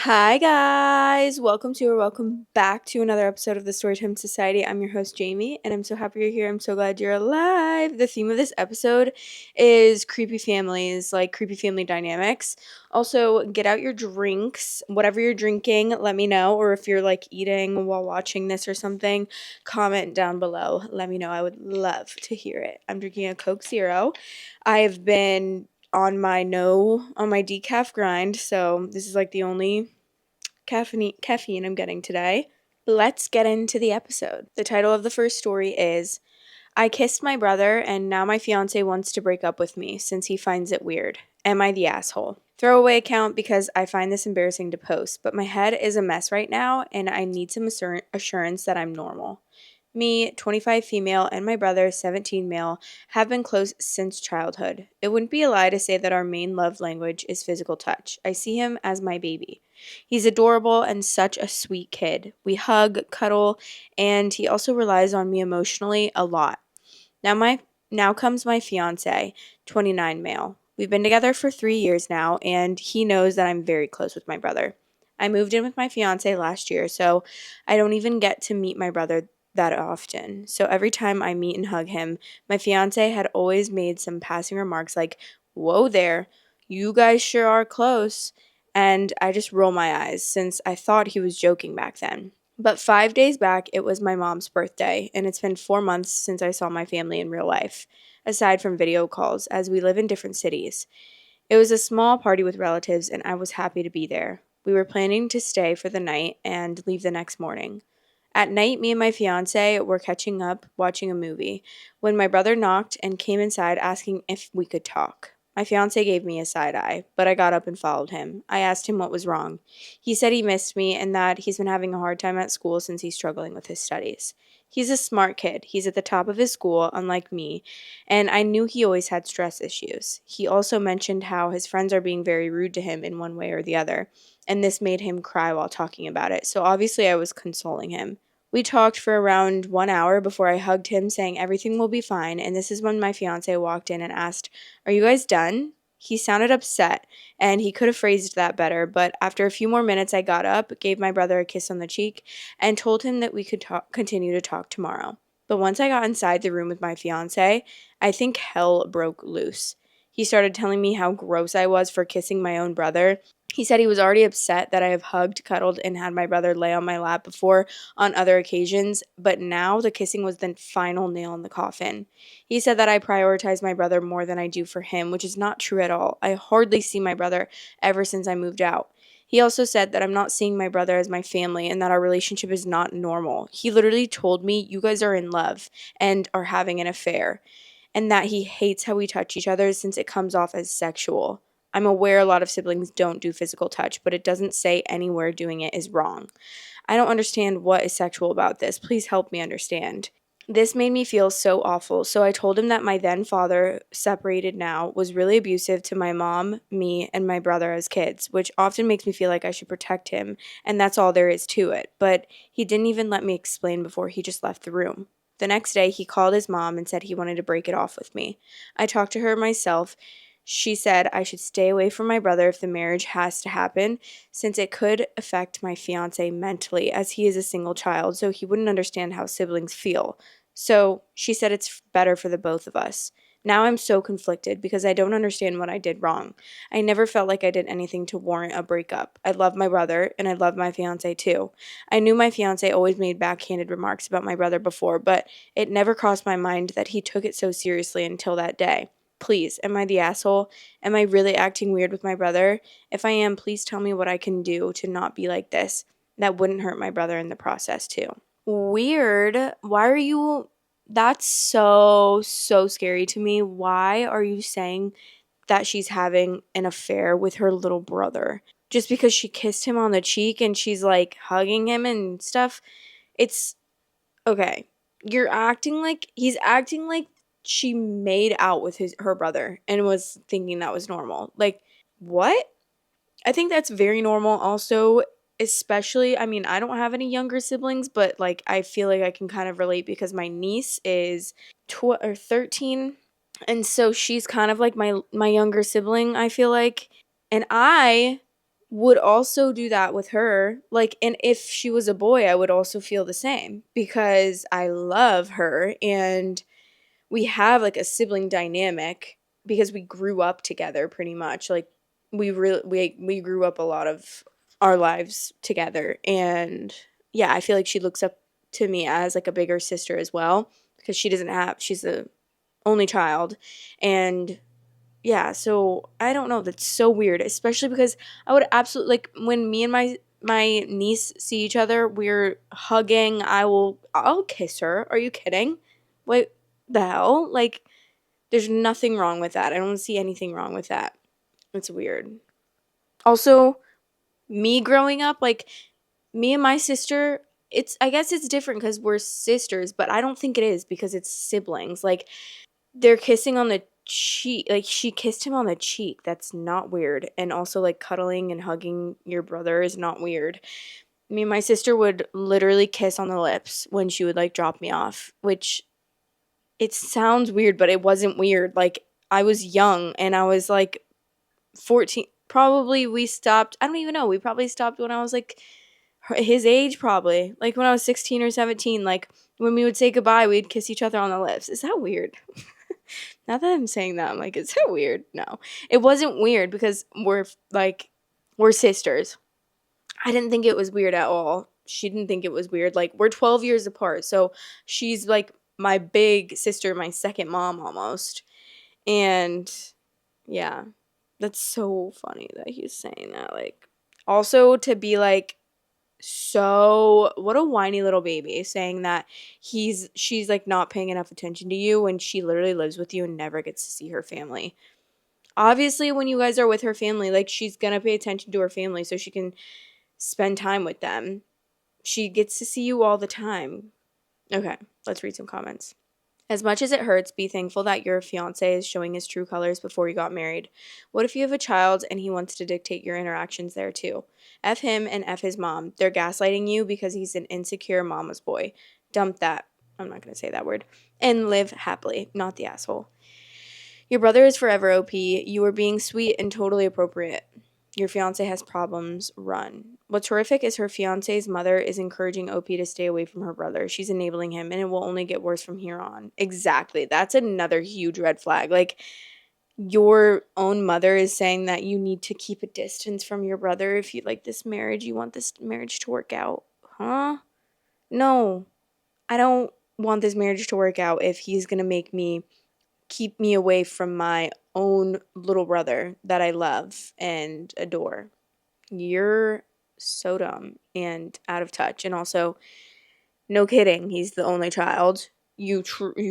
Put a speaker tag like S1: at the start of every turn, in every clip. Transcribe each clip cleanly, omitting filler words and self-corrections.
S1: Hi guys, welcome back to another episode of the Storytime Society. I'm your host Jamie, and I'm so happy you're here. I'm so glad you're alive. The theme of this episode is creepy families, like creepy family dynamics. Also, get out your drinks, whatever you're drinking, let me know, or if you're like eating while watching this or something, comment down below. Let me know. I would love to hear it. I'm drinking a Coke Zero. I've been on my decaf grind, so this is like the only caffeine I'm getting today. Let's get into the episode. The title of the first story is I kissed my brother and now my fiance wants to break up with me since he finds it weird. Am I the asshole? Throwaway account because I find this embarrassing to post, but my head is a mess right now and I need some assurance that I'm normal. Me, 25 female, and my brother, 17 male, have been close since childhood. It wouldn't be a lie to say that our main love language is physical touch. I see him as my baby. He's adorable and such a sweet kid. We hug, cuddle, and he also relies on me emotionally a lot. Now comes my fiance, 29 male. We've been together for 3 years now, and he knows that I'm very close with my brother. I moved in with my fiance last year, so I don't even get to meet my brother that often. So every time I meet and hug him, my fiance had always made some passing remarks like, "Whoa there, you guys sure are close." And I just roll my eyes since I thought he was joking back then. But 5 days back, it was my mom's birthday, and it's been 4 months since I saw my family in real life, aside from video calls, as we live in different cities. It was a small party with relatives, and I was happy to be there. We were planning to stay for the night and leave the next morning. At night, me and my fiance were catching up, watching a movie, when my brother knocked and came inside asking if we could talk. My fiance gave me a side eye, but I got up and followed him. I asked him what was wrong. He said he missed me and that he's been having a hard time at school since he's struggling with his studies. He's a smart kid. He's at the top of his school, unlike me, and I knew he always had stress issues. He also mentioned how his friends are being very rude to him in one way or the other, and this made him cry while talking about it, so obviously I was consoling him. We talked for around 1 hour before I hugged him, saying everything will be fine, and this is when my fiance walked in and asked, "Are you guys done?" He sounded upset, and he could have phrased that better, but after a few more minutes, I got up, gave my brother a kiss on the cheek, and told him that we could continue to talk tomorrow. But once I got inside the room with my fiance, I think hell broke loose. He started telling me how gross I was for kissing my own brother. He said he was already upset that I have hugged, cuddled, and had my brother lay on my lap before on other occasions, but now the kissing was the final nail in the coffin. He said that I prioritize my brother more than I do for him, which is not true at all. I hardly see my brother ever since I moved out. He also said that I'm not seeing my brother as my family and that our relationship is not normal. He literally told me, "You guys are in love and are having an affair," and that he hates how we touch each other since it comes off as sexual. I'm aware a lot of siblings don't do physical touch, but it doesn't say anywhere doing it is wrong. I don't understand what is sexual about this. Please help me understand. This made me feel so awful, so I told him that my then father, separated now, was really abusive to my mom, me, and my brother as kids, which often makes me feel like I should protect him, and that's all there is to it. But he didn't even let me explain before he just left the room. The next day, he called his mom and said he wanted to break it off with me. I talked to her myself. She said I should stay away from my brother if the marriage has to happen, since it could affect my fiance mentally, as he is a single child, so he wouldn't understand how siblings feel. So she said it's better for the both of us. Now I'm so conflicted because I don't understand what I did wrong. I never felt like I did anything to warrant a breakup. I love my brother and I love my fiance too. I knew my fiance always made backhanded remarks about my brother before, but it never crossed my mind that he took it so seriously until that day. Please, am I the asshole? Am I really acting weird with my brother? If I am, please tell me what I can do to not be like this. That wouldn't hurt my brother in the process too. Weird. Why are you That's so scary to me. Why are you saying that she's having an affair with her little brother? Just because she kissed him on the cheek and she's like hugging him and stuff? It's okay. He's acting like she made out with her brother and was thinking that was normal. Like, what? I think that's very normal also, especially, I mean, I don't have any younger siblings, but like I feel like I can kind of relate because my niece is 13, and so she's kind of like my younger sibling, I feel like. And I would also do that with her. Like, and if she was a boy, I would also feel the same because I love her and we have like a sibling dynamic because we grew up together pretty much. Like we grew up a lot of our lives together, and yeah, I feel like she looks up to me as like a bigger sister as well because she's the only child. And yeah, so I don't know, that's so weird, especially because I would absolutely like when me and my niece see each other, we're hugging. I'll kiss her. Are you kidding? What the hell? Like, there's nothing wrong with that. I don't see anything wrong with that. It's weird. Also, me growing up, like me and my sister, it's I guess it's different because we're sisters, but I don't think it is because it's siblings. Like they're kissing on the cheek, like she kissed him on the cheek. That's not weird. And also like cuddling and hugging your brother is not weird. Me and my sister would literally kiss on the lips when she would like drop me off, which it sounds weird, but it wasn't weird. Like I was young and I was like 14. Probably we stopped. I don't even know. We probably stopped when I was like his age, probably. Like when I was 16 or 17. Like when we would say goodbye, we'd kiss each other on the lips. Is that weird? Now that I'm saying that, I'm like, is that weird? No. It wasn't weird because we're sisters. I didn't think it was weird at all. She didn't think it was weird. Like, we're 12 years apart. So she's like my big sister, my second mom almost. And yeah, that's so funny that he's saying that. Like, also to be like, so what a whiny little baby saying that she's like not paying enough attention to you when she literally lives with you and never gets to see her family. Obviously, when you guys are with her family, like she's gonna pay attention to her family so she can spend time with them. She gets to see you all the time. Okay, let's read some comments. As much as it hurts, be thankful that your fiancé is showing his true colors before you got married. What if you have a child and he wants to dictate your interactions there too? F him and F his mom. They're gaslighting you because he's an insecure mama's boy. Dump that. I'm not going to say that word. And live happily, not the asshole. Your brother is forever OP. You are being sweet and totally appropriate. Your fiance has problems. Run. What's horrific is her fiance's mother is encouraging OP to stay away from her brother. She's enabling him, and it will only get worse from here on. Exactly. That's another huge red flag. Like, your own mother is saying that you need to keep a distance from your brother if you like this marriage. You want this marriage to work out. Huh? No. I don't want this marriage to work out if he's going to make me keep me away from my own little brother that I love and adore. You're so dumb and out of touch. And also, no kidding, he's the only child. You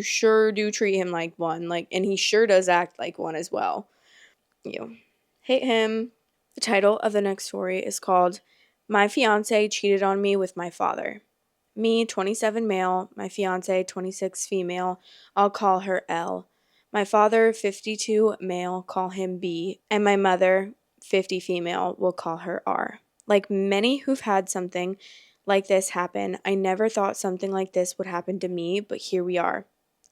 S1: sure do treat him like one, like, and he sure does act like one as well. You hate him. The title of the next story is called "My Fiance Cheated on Me with My Father." Me, 27 male, my fiance, 26 female, I'll call her L. My father, 52 male, call him B. And my mother, 50 female, will call her R. Like many who've had something like this happen, I never thought something like this would happen to me, but here we are.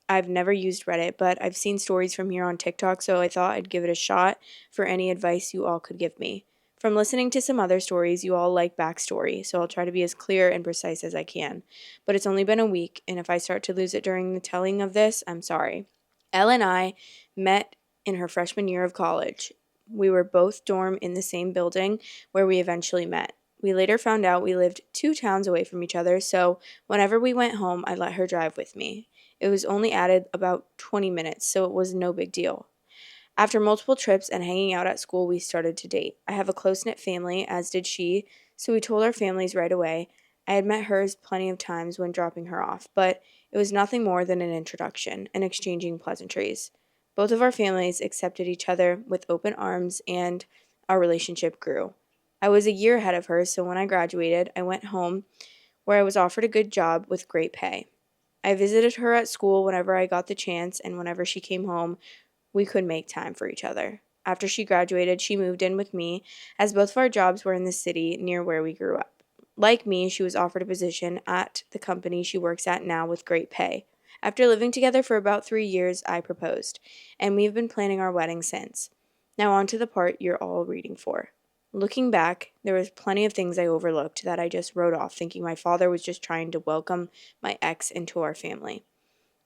S1: I've never used Reddit, but I've seen stories from here on TikTok, so I thought I'd give it a shot for any advice you all could give me. From listening to some other stories, you all like backstory, so I'll try to be as clear and precise as I can. But it's only been a week, and if I start to lose it during the telling of this, I'm sorry. Elle and I met in her freshman year of college. We were both dorm in the same building where we eventually met. We later found out we lived 2 towns away from each other, so whenever we went home, I let her drive with me. It was only added about 20 minutes, so it was no big deal. After multiple trips and hanging out at school, we started to date. I have a close-knit family, as did she, so we told our families right away. I had met hers plenty of times when dropping her off, but it was nothing more than an introduction and exchanging pleasantries. Both of our families accepted each other with open arms, and our relationship grew. I was a year ahead of her, so when I graduated, I went home where I was offered a good job with great pay. I visited her at school whenever I got the chance, and whenever she came home, we could make time for each other. After she graduated, she moved in with me, as both of our jobs were in the city near where we grew up. Like me, she was offered a position at the company she works at now with great pay. After living together for about 3 years, I proposed, and we've been planning our wedding since. Now on to the part you're all reading for. Looking back, there was plenty of things I overlooked that I just wrote off, thinking my father was just trying to welcome my ex into our family.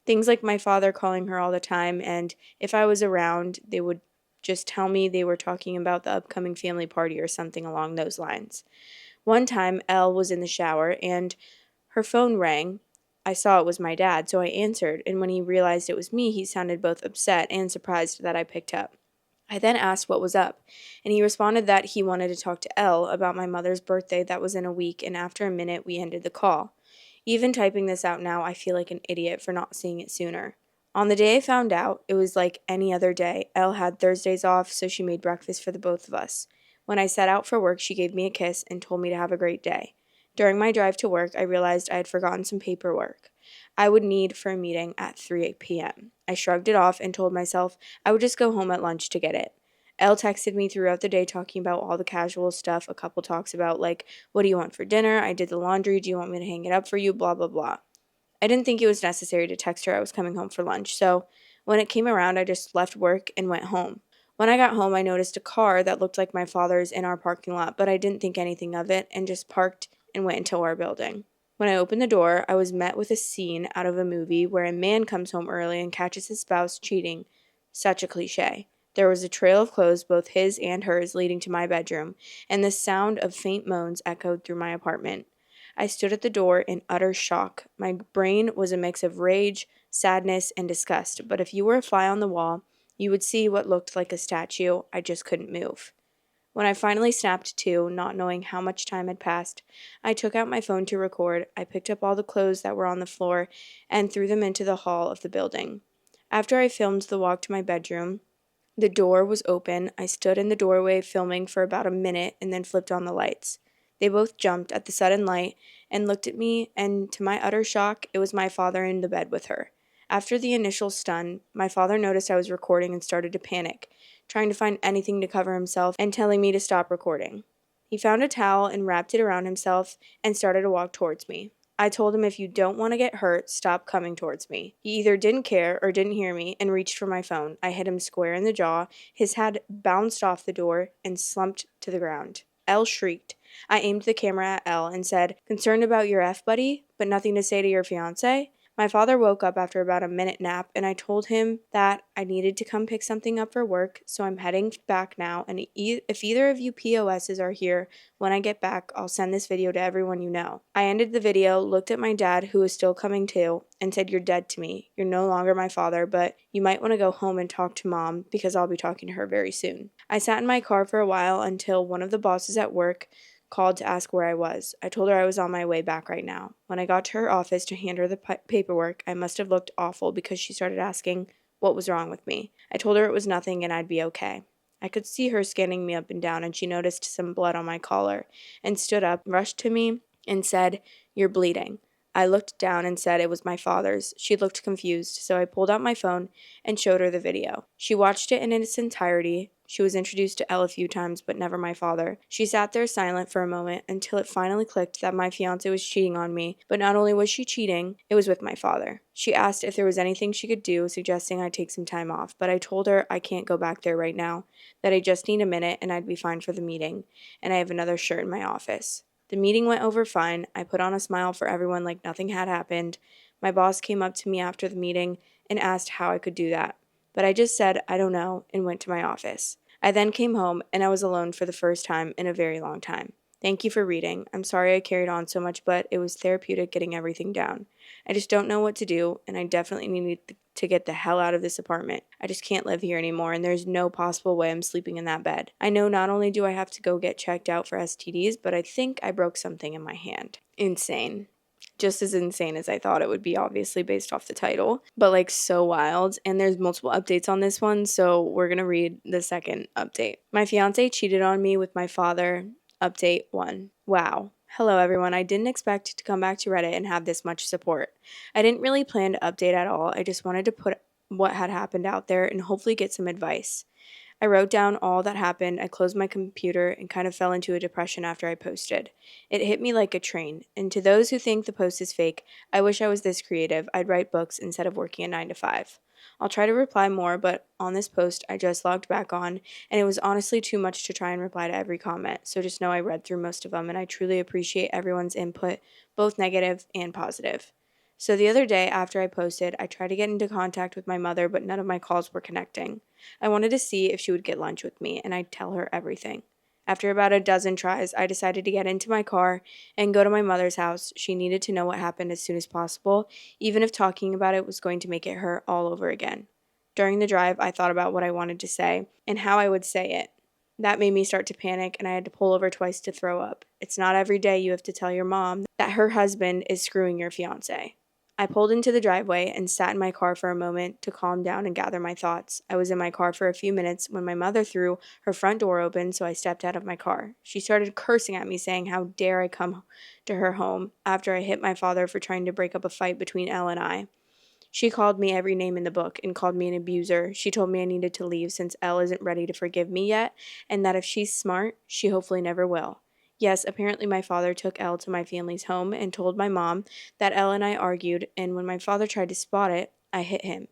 S1: Things like my father calling her all the time, and if I was around, they would just tell me they were talking about the upcoming family party or something along those lines. One time, Elle was in the shower and her phone rang. I saw it was my dad, so I answered, and when he realized it was me, he sounded both upset and surprised that I picked up. I then asked what was up, and he responded that he wanted to talk to Elle about my mother's birthday that was in a week, and after a minute, we ended the call. Even typing this out now, I feel like an idiot for not seeing it sooner. On the day I found out, it was like any other day. Elle had Thursdays off, so she made breakfast for the both of us. When I set out for work, she gave me a kiss and told me to have a great day. During my drive to work, I realized I had forgotten some paperwork I would need for a meeting at 3 p.m. I shrugged it off and told myself I would just go home at lunch to get it. Elle texted me throughout the day talking about all the casual stuff a couple talks about, like, what do you want for dinner? I did the laundry. Do you want me to hang it up for you? Blah, blah, blah. I didn't think it was necessary to text her I was coming home for lunch, so when it came around, I just left work and went home. When I got home, I noticed a car that looked like my father's in our parking lot, but I didn't think anything of it and just parked and went into our building. When I opened the door, I was met with a scene out of a movie where a man comes home early and catches his spouse cheating. Such a cliche. There was a trail of clothes, both his and hers, leading to my bedroom, and the sound of faint moans echoed through my apartment. I stood at the door in utter shock. My brain was a mix of rage, sadness, and disgust, but if you were a fly on the wall, you would see what looked like a statue. I just couldn't move. When I finally snapped to, not knowing how much time had passed, I took out my phone to record. I picked up all the clothes that were on the floor and threw them into the hall of the building. After I filmed the walk to my bedroom, the door was open. I stood in the doorway filming for about a minute and then flipped on the lights. They both jumped at the sudden light and looked at me, and to my utter shock, it was my father in the bed with her. After the initial stun, my father noticed I was recording and started to panic, trying to find anything to cover himself and telling me to stop recording. He found a towel and wrapped it around himself and started to walk towards me. I told him if you don't want to get hurt, stop coming towards me. He either didn't care or didn't hear me and reached for my phone. I hit him square in the jaw. His head bounced off the door and slumped to the ground. Elle shrieked. I aimed the camera at Elle and said, "Concerned about your F buddy, but nothing to say to your fiancé?" My father woke up after about a minute nap, and I told him that I needed to come pick something up for work, so I'm heading back now, and if either of you POSs are here when I get back, I'll send this video to everyone you know. I ended the video, looked at my dad, who was still coming to, and said, "You're dead to me. You're no longer my father, but you might want to go home and talk to Mom, because I'll be talking to her very soon." I sat in my car for a while until one of the bosses at work called to ask where I was. I told her I was on my way back right now. When I got to her office to hand her the paperwork, I must have looked awful because she started asking what was wrong with me. I told her it was nothing and I'd be okay. I could see her scanning me up and down, and she noticed some blood on my collar and stood up, rushed to me, and said, "You're bleeding." I looked down and said it was my father's. She looked confused, so I pulled out my phone and showed her the video. She watched it in its entirety. She was introduced to Elle a few times, but never my father. She sat there silent for a moment until it finally clicked that my fiancé was cheating on me, but not only was she cheating, it was with my father. She asked if there was anything she could do, suggesting I take some time off, but I told her I can't go back there right now, that I just need a minute and I'd be fine for the meeting, and I have another shirt in my office. The meeting went over fine. I put on a smile for everyone like nothing had happened. My boss came up to me after the meeting and asked how I could do that, but I just said, "I don't know," and went to my office. I then came home, and I was alone for the first time in a very long time. Thank you for reading. I'm sorry I carried on so much, but it was therapeutic getting everything down. I just don't know what to do, and I definitely need to get the hell out of this apartment. I just can't live here anymore, and there's no possible way I'm sleeping in that bed. I know not only do I have to go get checked out for STDs, but I think I broke something in my hand. Insane. Just as insane as I thought it would be, obviously, based off the title, but like so wild. And there's multiple updates on this one, so we're gonna read the second update. My fiance cheated on me with my father. Update 1. Wow. Hello, everyone. I didn't expect to come back to Reddit and have this much support. I didn't really plan to update at all. I just wanted to put what had happened out there and hopefully get some advice. I wrote down all that happened. I closed my computer and kind of fell into a depression after I posted. It hit me like a train. And to those who think the post is fake, I wish I was this creative. I'd write books instead of working a 9 to 5. I'll try to reply more, but on this post I just logged back on, and it was honestly too much to try and reply to every comment, so just know I read through most of them, and I truly appreciate everyone's input, both negative and positive. So the other day after I posted, I tried to get into contact with my mother, but none of my calls were connecting. I wanted to see if she would get lunch with me, and I'd tell her everything. After about a dozen tries, I decided to get into my car and go to my mother's house. She needed to know what happened as soon as possible, even if talking about it was going to make it hurt all over again. During the drive, I thought about what I wanted to say and how I would say it. That made me start to panic, and I had to pull over twice to throw up. It's not every day you have to tell your mom that her husband is screwing your fiancé. I pulled into the driveway and sat in my car for a moment to calm down and gather my thoughts. I was in my car for a few minutes when my mother threw her front door open, so I stepped out of my car. She started cursing at me, saying how dare I come to her home after I hit my father for trying to break up a fight between Elle and I. She called me every name in the book and called me an abuser. She told me I needed to leave since Elle isn't ready to forgive me yet, and that if she's smart, she hopefully never will. Yes, apparently my father took Elle to my family's home and told my mom that Elle and I argued, and when my father tried to spot it, I hit him.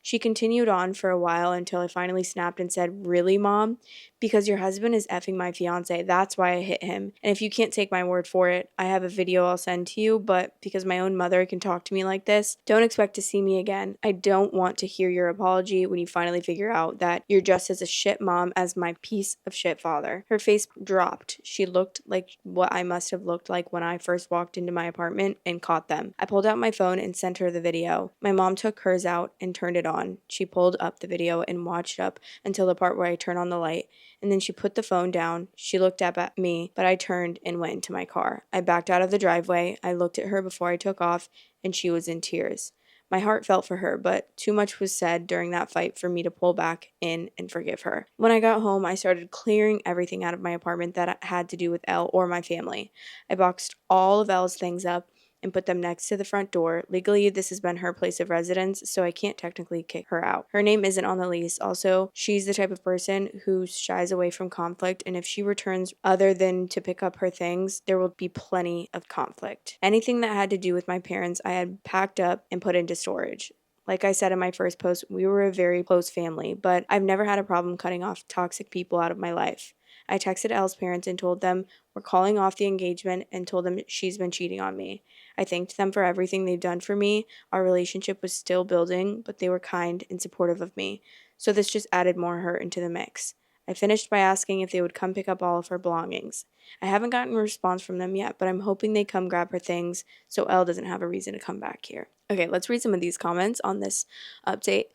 S1: She continued on for a while until I finally snapped and said, "Really, Mom? Because your husband is effing my fiance. That's why I hit him. And if you can't take my word for it, I have a video I'll send to you, but because my own mother can talk to me like this, don't expect to see me again. I don't want to hear your apology when you finally figure out that you're just as a shit mom as my piece of shit father." Her face dropped. She looked like what I must have looked like when I first walked into my apartment and caught them. I pulled out my phone and sent her the video. My mom took hers out and turned it on. She pulled up the video and watched up until the part where I turned on the light, and then she put the phone down. She looked up at me, but I turned and went into my car. I backed out of the driveway. I looked at her before I took off, and she was in tears. My heart felt for her, but too much was said during that fight for me to pull back in and forgive her. When I got home, I started clearing everything out of my apartment that had to do with Elle or my family. I boxed all of Elle's things up and put them next to the front door. Legally, this has been her place of residence, so I can't technically kick her out. Her name isn't on the lease. Also, she's the type of person who shies away from conflict, and if she returns other than to pick up her things, there will be plenty of conflict. Anything that had to do with my parents, I had packed up and put into storage. Like I said in my first post, we were a very close family, but I've never had a problem cutting off toxic people out of my life. I texted Elle's parents and told them we're calling off the engagement and told them she's been cheating on me. I thanked them for everything they've done for me. Our relationship was still building, but they were kind and supportive of me. So this just added more hurt into the mix. I finished by asking if they would come pick up all of her belongings. I haven't gotten a response from them yet, but I'm hoping they come grab her things so Elle doesn't have a reason to come back here. Okay, let's read some of these comments on this update.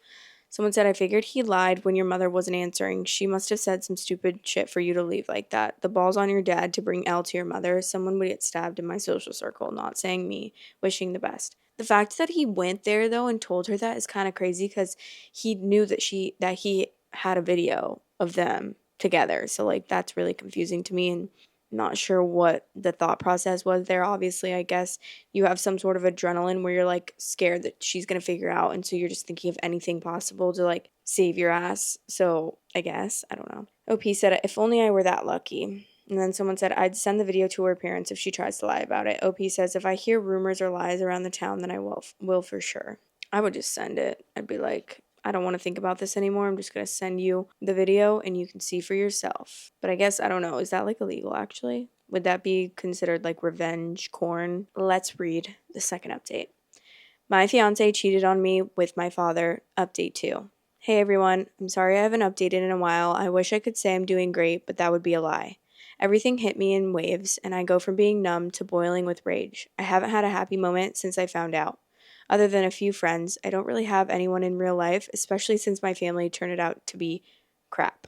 S1: Someone said, "I figured he lied when your mother wasn't answering. She must have said some stupid shit for you to leave like that. The ball's on your dad to bring Elle to your mother. Someone would get stabbed in my social circle, not saying me, wishing the best." The fact that he went there, though, and told her that is kind of crazy because he knew that he had a video of them together. So, like, that's really confusing to me, and not sure what the thought process was there. Obviously, I guess you have some sort of adrenaline where you're like scared that she's going to figure out. And so you're just thinking of anything possible to like save your ass. So I guess, I don't know. OP said, "If only I were that lucky." And then someone said, "I'd send the video to her parents if she tries to lie about it." OP says, "If I hear rumors or lies around the town, then I will for sure." I would just send it. I'd be like, "I don't want to think about this anymore. I'm just going to send you the video and you can see for yourself." But I guess, I don't know, is that like illegal actually? Would that be considered like revenge corn? Let's read the second update. "My fiance cheated on me with my father. Update 2. Hey everyone, I'm sorry I haven't updated in a while. I wish I could say I'm doing great, but that would be a lie. Everything hit me in waves, and I go from being numb to boiling with rage. I haven't had a happy moment since I found out. Other than a few friends, I don't really have anyone in real life, especially since my family turned it out to be crap.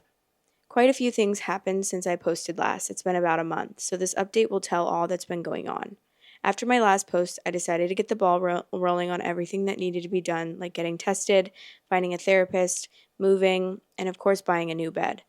S1: Quite a few things happened since I posted last. It's been about a month, so this update will tell all that's been going on. After my last post, I decided to get the ball rolling on everything that needed to be done, like getting tested, finding a therapist, moving, and of course buying a new bed.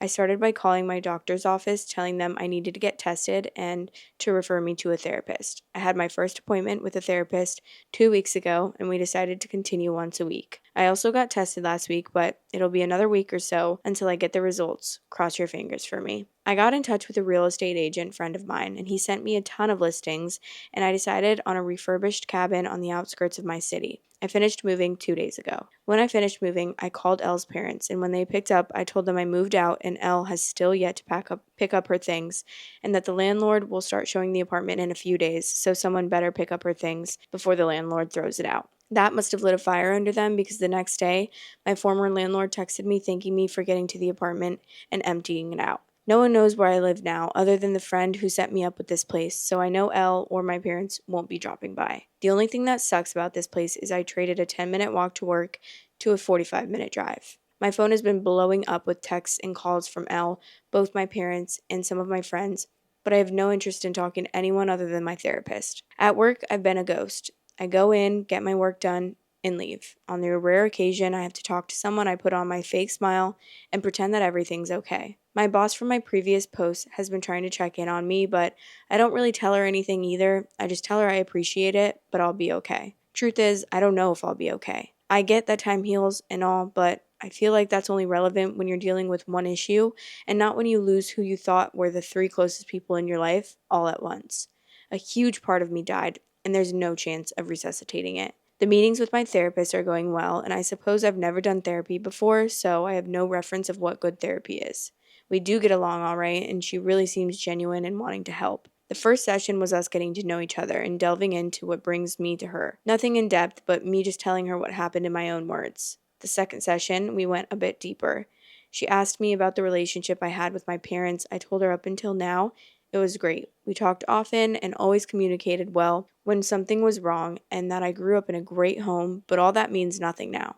S1: I started by calling my doctor's office, telling them I needed to get tested and to refer me to a therapist. I had my first appointment with a therapist 2 weeks ago, and we decided to continue once a week. I also got tested last week, but it'll be another week or so until I get the results. Cross your fingers for me. I got in touch with a real estate agent friend of mine, and he sent me a ton of listings, and I decided on a refurbished cabin on the outskirts of my city. I finished moving 2 days ago. When I finished moving, I called Elle's parents, and when they picked up, I told them I moved out and Elle has still yet to pick up her things, and that the landlord will start showing the apartment in a few days, so someone better pick up her things before the landlord throws it out. That must have lit a fire under them because the next day, my former landlord texted me thanking me for getting to the apartment and emptying it out. No one knows where I live now other than the friend who set me up with this place, so I know Elle or my parents won't be dropping by. The only thing that sucks about this place is I traded a 10-minute walk to work to a 45-minute drive. My phone has been blowing up with texts and calls from Elle, both my parents and some of my friends, but I have no interest in talking to anyone other than my therapist. At work, I've been a ghost. I go in, get my work done, and leave. On the rare occasion I have to talk to someone, I put on my fake smile and pretend that everything's okay. My boss from my previous post has been trying to check in on me, but I don't really tell her anything either. I just tell her I appreciate it, but I'll be okay. Truth is, I don't know if I'll be okay. I get that time heals and all, but I feel like that's only relevant when you're dealing with one issue and not when you lose who you thought were the three closest people in your life all at once. A huge part of me died, and there's no chance of resuscitating it. The meetings with my therapist are going well, and I suppose I've never done therapy before, so I have no reference of what good therapy is. We do get along all right, and she really seems genuine and wanting to help. The first session was us getting to know each other and delving into what brings me to her. Nothing in depth, but me just telling her what happened in my own words. The second session, we went a bit deeper. She asked me about the relationship I had with my parents. I told her up until now, it was great. We talked often and always communicated well when something was wrong, and that I grew up in a great home, but all that means nothing now.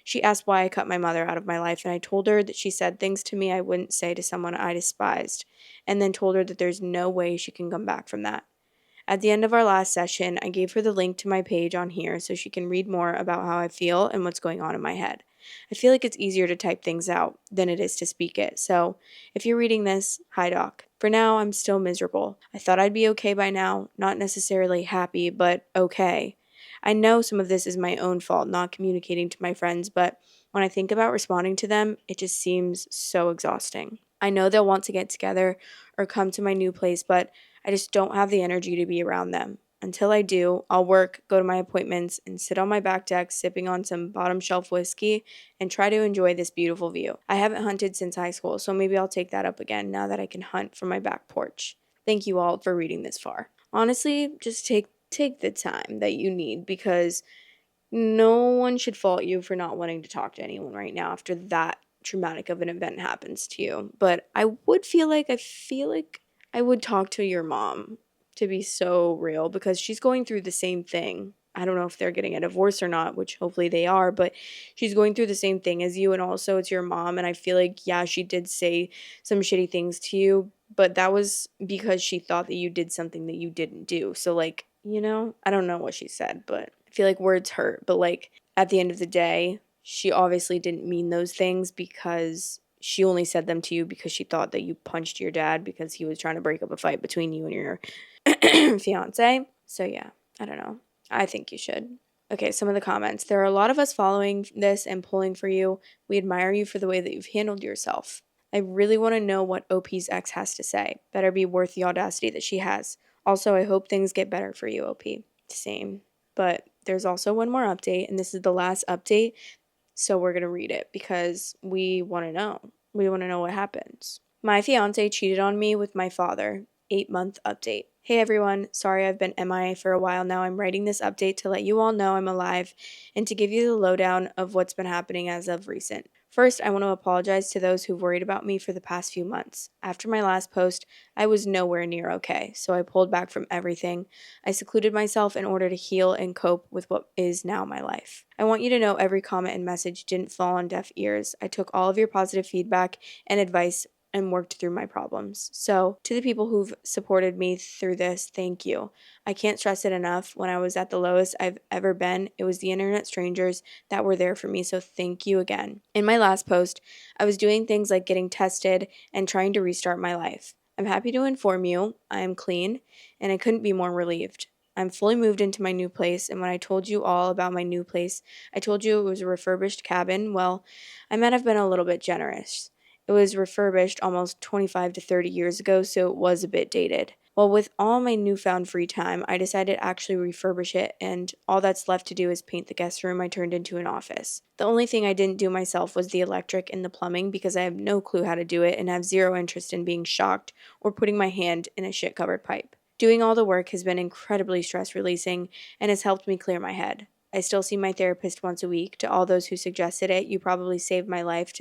S1: She asked why I cut my mother out of my life, and I told her that she said things to me I wouldn't say to someone I despised, and then told her that there's no way she can come back from that. At the end of our last session, I gave her the link to my page on here so she can read more about how I feel and what's going on in my head. I feel like it's easier to type things out than it is to speak it, so if you're reading this, hi doc. For now, I'm still miserable. I thought I'd be okay by now, not necessarily happy, but okay. I know some of this is my own fault, not communicating to my friends, but when I think about responding to them, it just seems so exhausting. I know they'll want to get together or come to my new place, but I just don't have the energy to be around them. Until I do, I'll work, go to my appointments, and sit on my back deck sipping on some bottom shelf whiskey and try to enjoy this beautiful view. I haven't hunted since high school, so maybe I'll take that up again now that I can hunt from my back porch. Thank you all for reading this far. Honestly, just take the time that you need because no one should fault you for not wanting to talk to anyone right now after that traumatic of an event happens to you. But I feel like I would talk to your mom, to be so real, because she's going through the same thing. I don't know if they're getting a divorce or not, which hopefully they are, but she's going through the same thing as you, and also it's your mom, and I feel like, yeah, she did say some shitty things to you, but that was because she thought that you did something that you didn't do. So, like, I don't know what she said, but I feel like words hurt. But, like, at the end of the day, she obviously didn't mean those things because she only said them to you because she thought that you punched your dad because he was trying to break up a fight between you and your fiance. So, yeah, I don't know. I think you should. Okay, some of the comments. There are a lot of us following this and pulling for you. We admire you for the way that you've handled yourself. I really want to know what OP's ex has to say. Better be worth the audacity that she has. Also, I hope things get better for you, OP. Same. But there's also one more update, and this is the last update, so we're going to read it because we want to know. We want to know what happens. My fiancé cheated on me with my father. 8-month update. Hey everyone, sorry I've been MIA for a while now. I'm writing this update to let you all know I'm alive and to give you the lowdown of what's been happening as of recent. First, I want to apologize to those who've worried about me for the past few months. After my last post, I was nowhere near okay, so I pulled back from everything. I secluded myself in order to heal and cope with what is now my life. I want you to know every comment and message didn't fall on deaf ears. I took all of your positive feedback and advice and worked through my problems. So, to the people who've supported me through this, thank you. I can't stress it enough. When I was at the lowest I've ever been, it was the internet strangers that were there for me, so thank you again. In my last post, I was doing things like getting tested and trying to restart my life. I'm happy to inform you I am clean, and I couldn't be more relieved. I'm fully moved into my new place, and when I told you all about my new place, I told you it was a refurbished cabin. Well, I might have been a little bit generous. It was refurbished almost 25 to 30 years ago, so it was a bit dated. Well, with all my newfound free time, I decided to actually refurbish it, and all that's left to do is paint the guest room I turned into an office. The only thing I didn't do myself was the electric and the plumbing because I have no clue how to do it and have zero interest in being shocked or putting my hand in a shit-covered pipe. Doing all the work has been incredibly stress releasing and has helped me clear my head. I still see my therapist once a week. To all those who suggested it, you probably saved my life,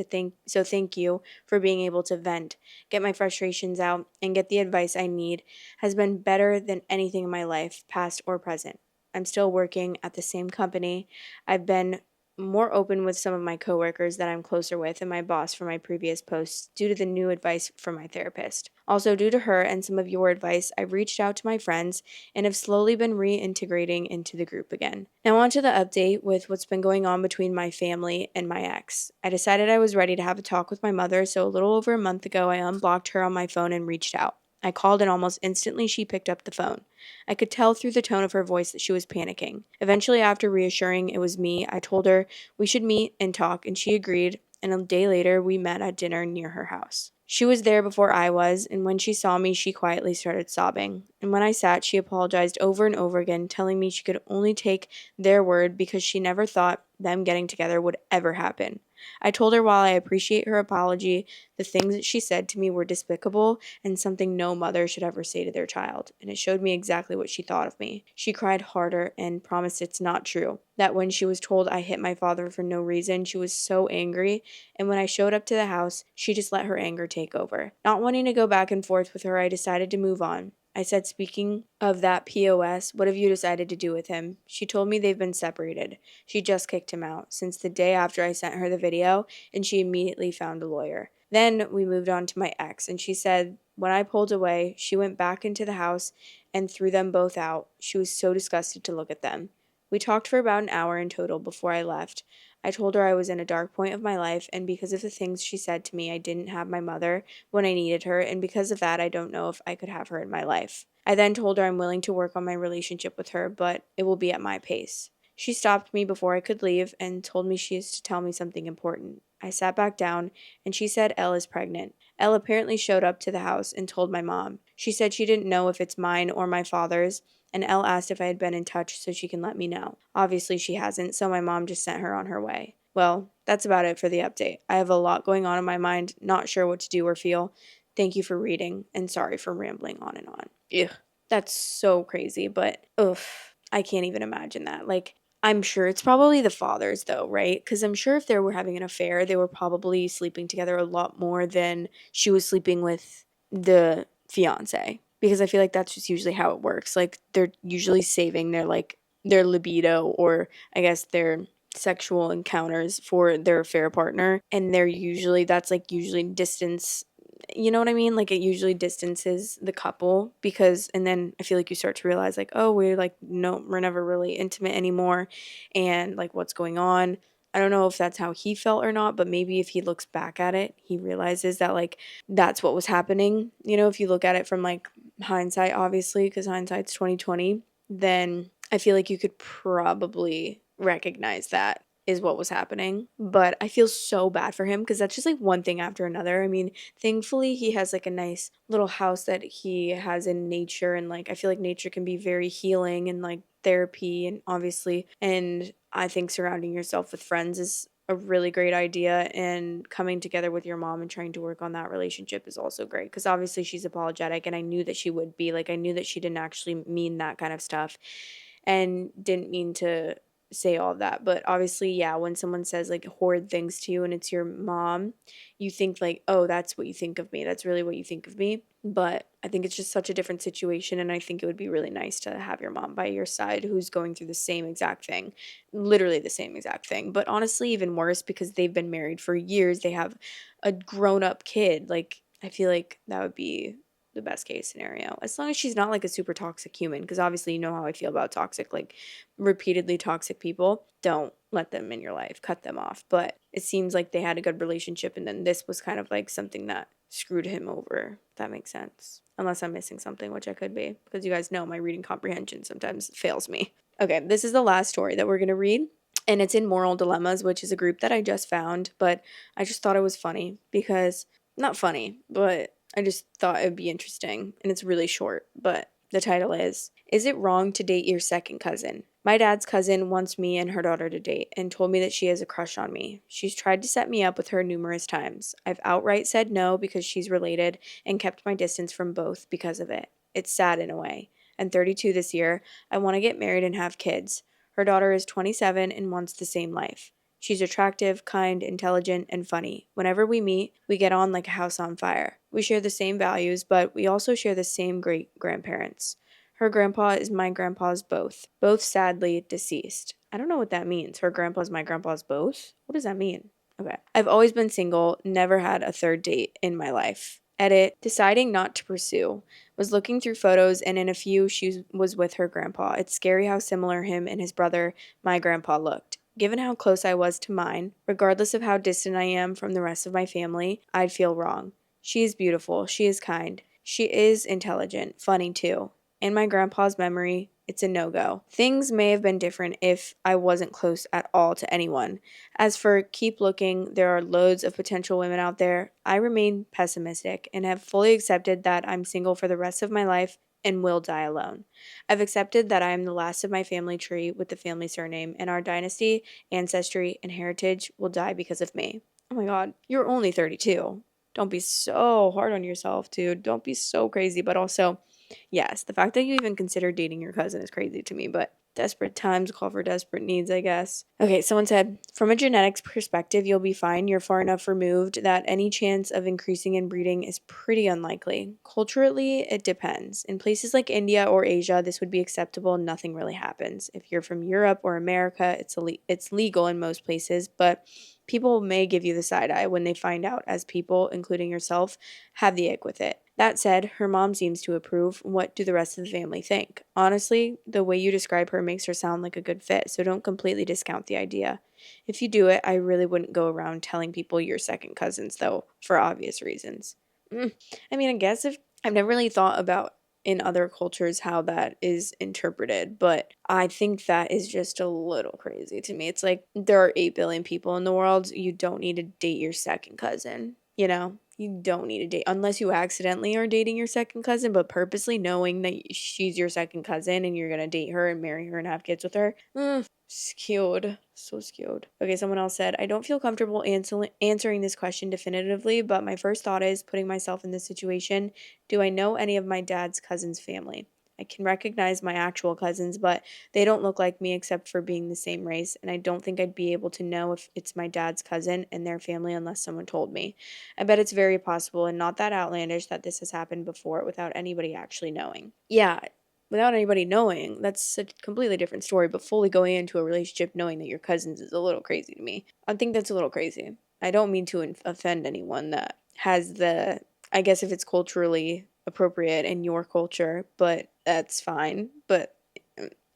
S1: so thank you for being able to vent, get my frustrations out, and get the advice I need has been better than anything in my life, past or present. I'm still working at the same company. I've been more open with some of my coworkers that I'm closer with and my boss from my previous posts due to the new advice from my therapist. Also, due to her and some of your advice, I've reached out to my friends and have slowly been reintegrating into the group again. Now, on to the update with what's been going on between my family and my ex. I decided I was ready to have a talk with my mother, so a little over a month ago, I unblocked her on my phone and reached out. I called and almost instantly she picked up the phone. I could tell through the tone of her voice that she was panicking. Eventually, after reassuring it was me, I told her we should meet and talk, and she agreed, and a day later, we met at dinner near her house. She was there before I was, and when she saw me, she quietly started sobbing. And when I sat, she apologized over and over again, telling me she could only take their word because she never thought them getting together would ever happen. I told her while I appreciate her apology, the things that she said to me were despicable and something no mother should ever say to their child, and it showed me exactly what she thought of me. She cried harder and promised it's not true, that when she was told I hit my father for no reason, she was so angry, and when I showed up to the house, she just let her anger take over. Not wanting to go back and forth with her, I decided to move on. I said, speaking of that POS, what have you decided to do with him? She told me they've been separated. She just kicked him out since the day after I sent her the video, and she immediately found a lawyer. Then we moved on to my ex, and she said when I pulled away, she went back into the house and threw them both out. She was so disgusted to look at them. We talked for about an hour in total before I left. I told her I was in a dark point of my life, and because of the things she said to me, I didn't have my mother when I needed her, and because of that, I don't know if I could have her in my life. I then told her I'm willing to work on my relationship with her, but it will be at my pace. She stopped me before I could leave and told me she is to tell me something important. I sat back down, and she said Elle is pregnant. Elle apparently showed up to the house and told my mom. She said she didn't know if it's mine or my father's, and Elle asked if I had been in touch so she can let me know. Obviously, she hasn't, so my mom just sent her on her way. Well, that's about it for the update. I have a lot going on in my mind, not sure what to do or feel. Thank you for reading, and sorry for rambling on and on. Ugh, that's so crazy, but I can't even imagine that. Like, I'm sure it's probably the fathers, though, right? Because I'm sure if they were having an affair, they were probably sleeping together a lot more than she was sleeping with the fiance. Because I feel like that's just usually how it works. Like, they're usually saving their libido, or I guess their sexual encounters for their affair partner, and that's like usually distance, you know what I mean? Like, it usually distances the couple because, and then I feel like you start to realize, like, oh, we're like, no, we're never really intimate anymore, and like, what's going on? I don't know if that's how he felt or not, but maybe if he looks back at it, he realizes that like that's what was happening. You know, if you look at it from like hindsight, obviously, because hindsight's 2020, then I feel like you could probably recognize that is what was happening. But I feel so bad for him because that's just like one thing after another. I mean, thankfully he has like a nice little house that he has in nature, and like I feel like nature can be very healing and like therapy, and obviously, and I think surrounding yourself with friends is a really great idea, and coming together with your mom and trying to work on that relationship is also great because obviously she's apologetic, and I knew that she would be. Like, I knew that she didn't actually mean that kind of stuff and didn't mean to say all of that. But obviously, yeah, when someone says like horrid things to you and it's your mom, you think like, oh, that's what you think of me. That's really what you think of me. But I think it's just such a different situation, and I think it would be really nice to have your mom by your side who's going through the same exact thing, literally the same exact thing. But honestly, even worse because they've been married for years. They have a grown-up kid. Like, I feel like that would be the best case scenario, as long as she's not like a super toxic human, because obviously you know how I feel about toxic, like repeatedly toxic people. Don't let them in your life, cut them off. But it seems like they had a good relationship, and then this was kind of like something that screwed him over, if that makes sense. unless I'm missing something, which I could be, because you guys know my reading comprehension sometimes fails me. Okay, this is the last story that we're going to read, and it's in Moral Dilemmas, which is a group that I just found, but I just thought it was funny because, not funny, but I just thought it would be interesting, and it's really short, but the title is it wrong to date your second cousin? My dad's cousin wants me and her daughter to date and told me that she has a crush on me. She's tried to set me up with her numerous times. I've outright said no because she's related and kept my distance from both because of it. It's sad in a way. I'm 32 this year. I want to get married and have kids. Her daughter is 27 and wants the same life. She's attractive, kind, intelligent, and funny. Whenever we meet, we get on like a house on fire. We share the same values, but we also share the same great-grandparents. Her grandpa is my grandpa's both sadly deceased. I don't know what that means. Her grandpa's my grandpa's both? What does that mean? Okay. I've always been single, never had a third date in my life. Edit, deciding not to pursue. Was looking through photos, and in a few, she was with her grandpa. It's scary how similar him and his brother, my grandpa, looked. Given how close I was to mine, regardless of how distant I am from the rest of my family, I'd feel wrong. She is beautiful. She is kind. She is intelligent. Funny, too. In my grandpa's memory, it's a no-go. Things may have been different if I wasn't close at all to anyone. As for keep looking, there are loads of potential women out there. I remain pessimistic and have fully accepted that I'm single for the rest of my life and will die alone. I've accepted that I am the last of my family tree with the family surname, and our dynasty, ancestry, and heritage will die because of me. Oh my god, you're only 32. Don't be so hard on yourself, dude. Don't be so crazy, but also, yes, the fact that you even consider dating your cousin is crazy to me, but desperate times call for desperate needs, I guess. Okay, someone said, from a genetics perspective, you'll be fine. You're far enough removed that any chance of increasing in breeding is pretty unlikely. Culturally, it depends. In places like India or Asia, this would be acceptable and nothing really happens. If you're from Europe or America, it's legal in most places, but people may give you the side eye when they find out, as people, including yourself, have the ick with it. That said, her mom seems to approve. What do the rest of the family think? Honestly, the way you describe her makes her sound like a good fit, so don't completely discount the idea. If you do it, I really wouldn't go around telling people you're second cousins, though, for obvious reasons. I mean, I guess if I've never really thought about in other cultures how that is interpreted, but I think that is just a little crazy to me. It's like there are 8 billion people in the world. You don't need to date your second cousin, you know? You don't need to date unless you accidentally are dating your second cousin, but purposely knowing that she's your second cousin and you're gonna date her and marry her and have kids with her. Skewed. So skewed. Okay, someone else said, I don't feel comfortable answering this question definitively, but my first thought is putting myself in this situation. Do I know any of my dad's cousin's family? I can recognize my actual cousins, but they don't look like me except for being the same race, and I don't think I'd be able to know if it's my dad's cousin and their family unless someone told me. I bet it's very possible and not that outlandish that this has happened before without anybody actually knowing. Yeah, without anybody knowing, that's a completely different story, but fully going into a relationship knowing that your cousins is a little crazy to me. I think that's a little crazy. I don't mean to offend anyone that has the, I guess if it's culturally appropriate in your culture, but that's fine. But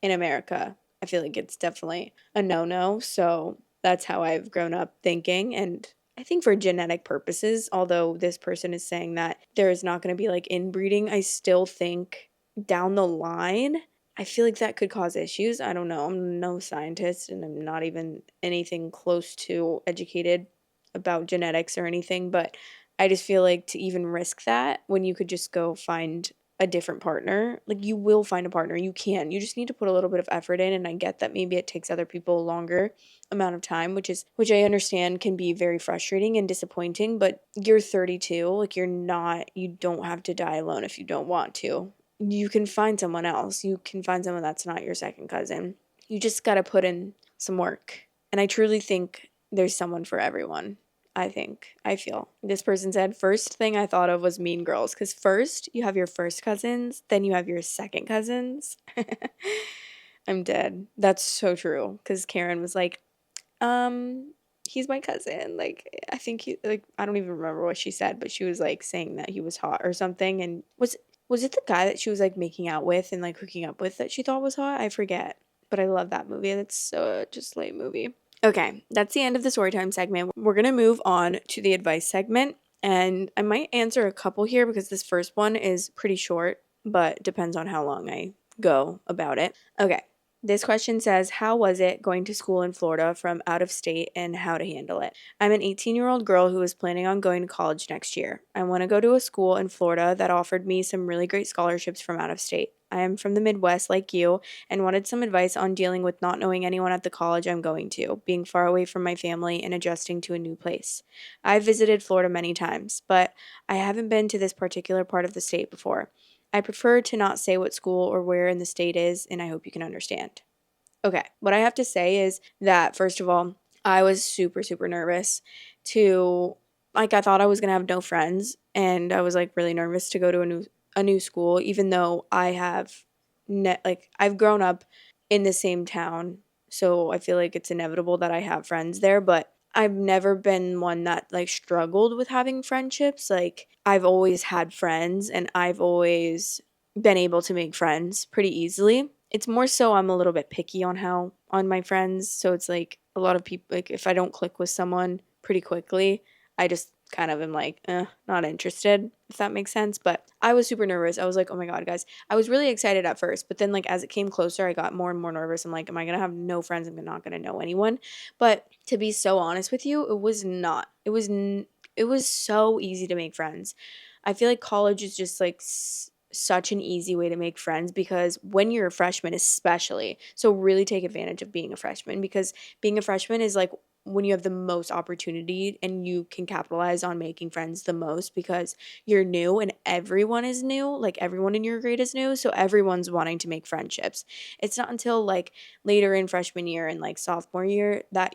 S1: in America, I feel like it's definitely a no-no, so that's how I've grown up thinking, and I think for genetic purposes, although this person is saying that there is not going to be like inbreeding, I still think down the line, I feel like that could cause issues. I don't know. I'm no scientist and I'm not even anything close to educated about genetics or anything, but I just feel like to even risk that when you could just go find a different partner, like you will find a partner. You can. You just need to put a little bit of effort in, and I get that maybe it takes other people a longer amount of time, which I understand can be very frustrating and disappointing, but you're 32, like you don't have to die alone if you don't want to. You can find someone else. You can find someone that's not your second cousin. You just got to put in some work. And I truly think there's someone for everyone. I feel. This person said, first thing I thought of was Mean Girls. Because first, you have your first cousins, then you have your second cousins. I'm dead. That's so true. Because Karen was like, he's my cousin. Like, I think I don't even remember what she said, but she was like saying that he was hot or something. And was it the guy that she was like making out with and like hooking up with that she thought was hot? I forget. But I love that movie. That's such a slay movie. Okay, that's the end of the storytime segment. We're going to move on to the advice segment. And I might answer a couple here because this first one is pretty short, but depends on how long I go about it. Okay. This question says, how was it going to school in Florida from out of state and how to handle it? I'm an 18-year-old girl who is planning on going to college next year. I want to go to a school in Florida that offered me some really great scholarships from out of state. I am from the Midwest like you and wanted some advice on dealing with not knowing anyone at the college I'm going to, being far away from my family, and adjusting to a new place. I've visited Florida many times, but I haven't been to this particular part of the state before. I prefer to not say what school or where in the state is, and I hope you can understand. Okay, what I have to say is that, first of all, I was super, super nervous to, like, I thought I was going to have no friends, and I was, like, really nervous to go to a new school, even though I've grown up in the same town, so I feel like it's inevitable that I have friends there, but I've never been one that, like, struggled with having friendships. Like, I've always had friends, and I've always been able to make friends pretty easily. It's more so I'm a little bit picky on my friends, so it's like a lot of people, like, if I don't click with someone pretty quickly, I just kind of am like, not interested, if that makes sense. But I was super nervous. I was like, oh my God, guys. I was really excited at first, but then, like, as it came closer, I got more and more nervous. I'm like, am I gonna have no friends? I'm not gonna know anyone. But to be so honest with you, it was not. It was so easy to make friends. I feel like college is just like such an easy way to make friends because when you're a freshman, especially, so really take advantage of being a freshman because being a freshman is like when you have the most opportunity and you can capitalize on making friends the most because you're new and everyone is new, like everyone in your grade is new, so everyone's wanting to make friendships. It's not until like later in freshman year and like sophomore year that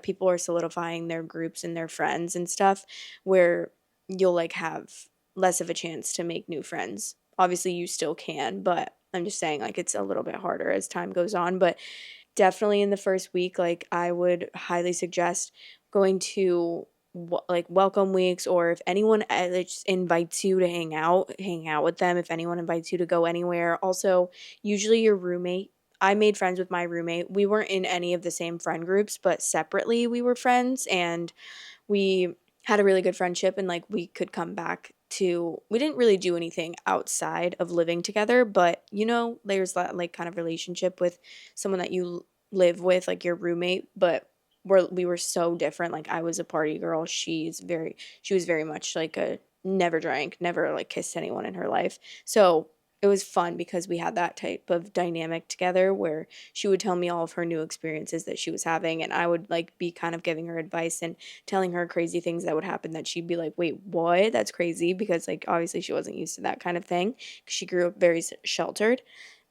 S1: people are solidifying their groups and their friends and stuff where you'll like have less of a chance to make new friends. Obviously, you still can, but I'm just saying like it's a little bit harder as time goes on. But definitely in the first week, like I would highly suggest going to like welcome weeks, or if anyone like, just invites you to hang out with them. If anyone invites you to go anywhere, also usually your roommate. I made friends with my roommate. We weren't in any of the same friend groups, but separately we were friends, and we had a really good friendship, and like we could come back to, we didn't really do anything outside of living together, but there's that like kind of relationship with someone that you live with, like your roommate, but we were so different. Like I was a party girl, she was very much like a never drank, never like kissed anyone in her life. So it was fun because we had that type of dynamic together where she would tell me all of her new experiences that she was having, and I would like be kind of giving her advice and telling her crazy things that would happen that she'd be like, wait, what? That's crazy, because like obviously she wasn't used to that kind of thing because she grew up very sheltered.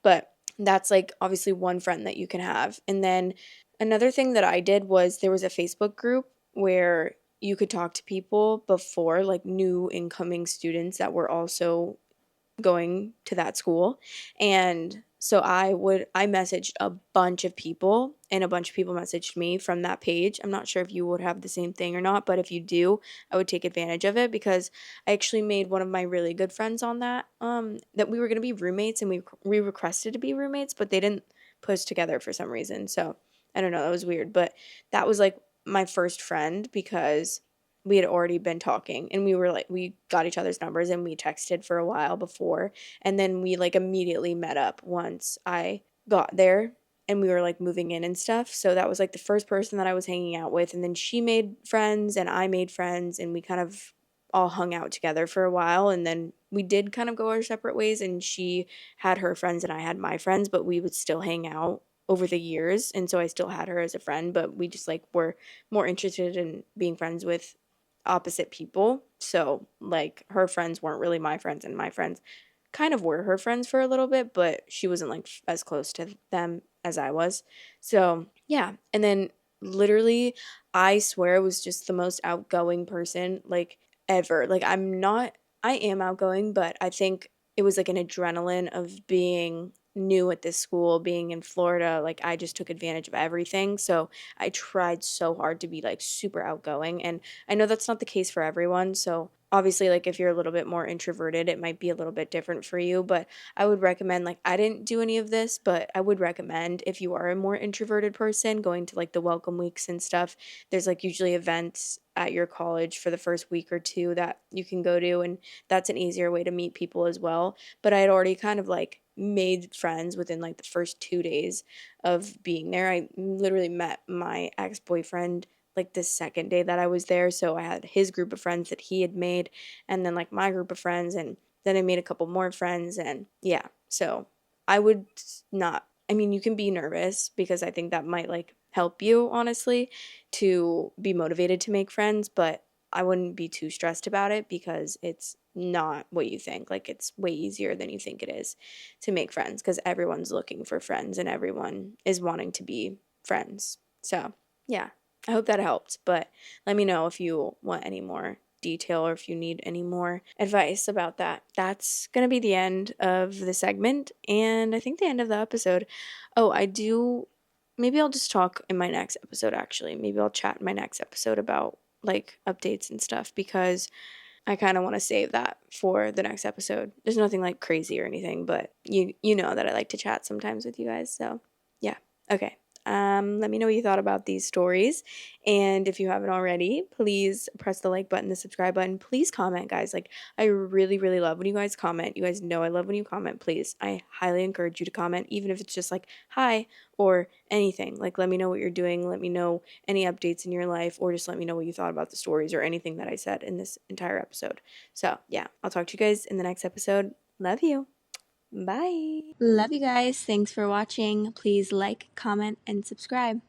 S1: But that's like obviously one friend that you can have. And then another thing that I did was there was a Facebook group where you could talk to people before, like new incoming students that were also going to that school. And so I messaged a bunch of people, and a bunch of people messaged me from that page. I'm not sure if you would have the same thing or not, but if you do, I would take advantage of it because I actually made one of my really good friends on that we were going to be roommates, and we requested to be roommates, but they didn't put us together for some reason. So I don't know, that was weird, but that was like my first friend because we had already been talking, and we got each other's numbers and we texted for a while before, and then we like immediately met up once I got there and we were like moving in and stuff. So that was like the first person that I was hanging out with, and then she made friends and I made friends, and we kind of all hung out together for a while, and then we did kind of go our separate ways, and she had her friends and I had my friends, but we would still hang out over the years, and so I still had her as a friend, but we just like were more interested in being friends with opposite people. So, like, her friends weren't really my friends, and my friends kind of were her friends for a little bit, but she wasn't like as close to them as I was. So, yeah. And then literally, I swear I was just the most outgoing person like ever. Like, I am outgoing, but I think it was like an adrenaline of being new at this school, being in Florida, like I just took advantage of everything. So I tried so hard to be like super outgoing. And I know that's not the case for everyone. So obviously, like if you're a little bit more introverted, it might be a little bit different for you. But I would recommend, like, I didn't do any of this, but I would recommend if you are a more introverted person going to like the welcome weeks and stuff. There's like usually events at your college for the first week or two that you can go to. And that's an easier way to meet people as well. But I had already kind of like made friends within like the first 2 days of being there. I literally met my ex boyfriend like the second day that I was there. So I had his group of friends that he had made, and then like my group of friends, and then I made a couple more friends. And yeah, so I would not, I mean, you can be nervous because I think that might like help you, honestly, to be motivated to make friends, but I wouldn't be too stressed about it because it's not what you think. Like, it's way easier than you think it is to make friends because everyone's looking for friends and everyone is wanting to be friends. So, yeah, I hope that helped. But let me know if you want any more detail or if you need any more advice about that. That's going to be the end of the segment and I think the end of the episode. Oh, I do. Maybe I'll just talk in my next episode, actually. Maybe I'll chat in my next episode about like updates and stuff because I kind of want to save that for the next episode. There's nothing like crazy or anything, but you know that I like to chat sometimes with you guys. So, yeah. Okay. Let me know what you thought about these stories. And if you haven't already, please press the like button, the subscribe button. Please comment, guys. Like, I really, really love when you guys comment. You guys know I love when you comment. Please, I highly encourage you to comment, even if it's just like, hi, or anything. Like, let me know what you're doing. Let me know any updates in your life, or just let me know what you thought about the stories or anything that I said in this entire episode. So, yeah, I'll talk to you guys in the next episode. Love you. Bye. Love you guys. Thanks for watching. Please like, comment, and subscribe.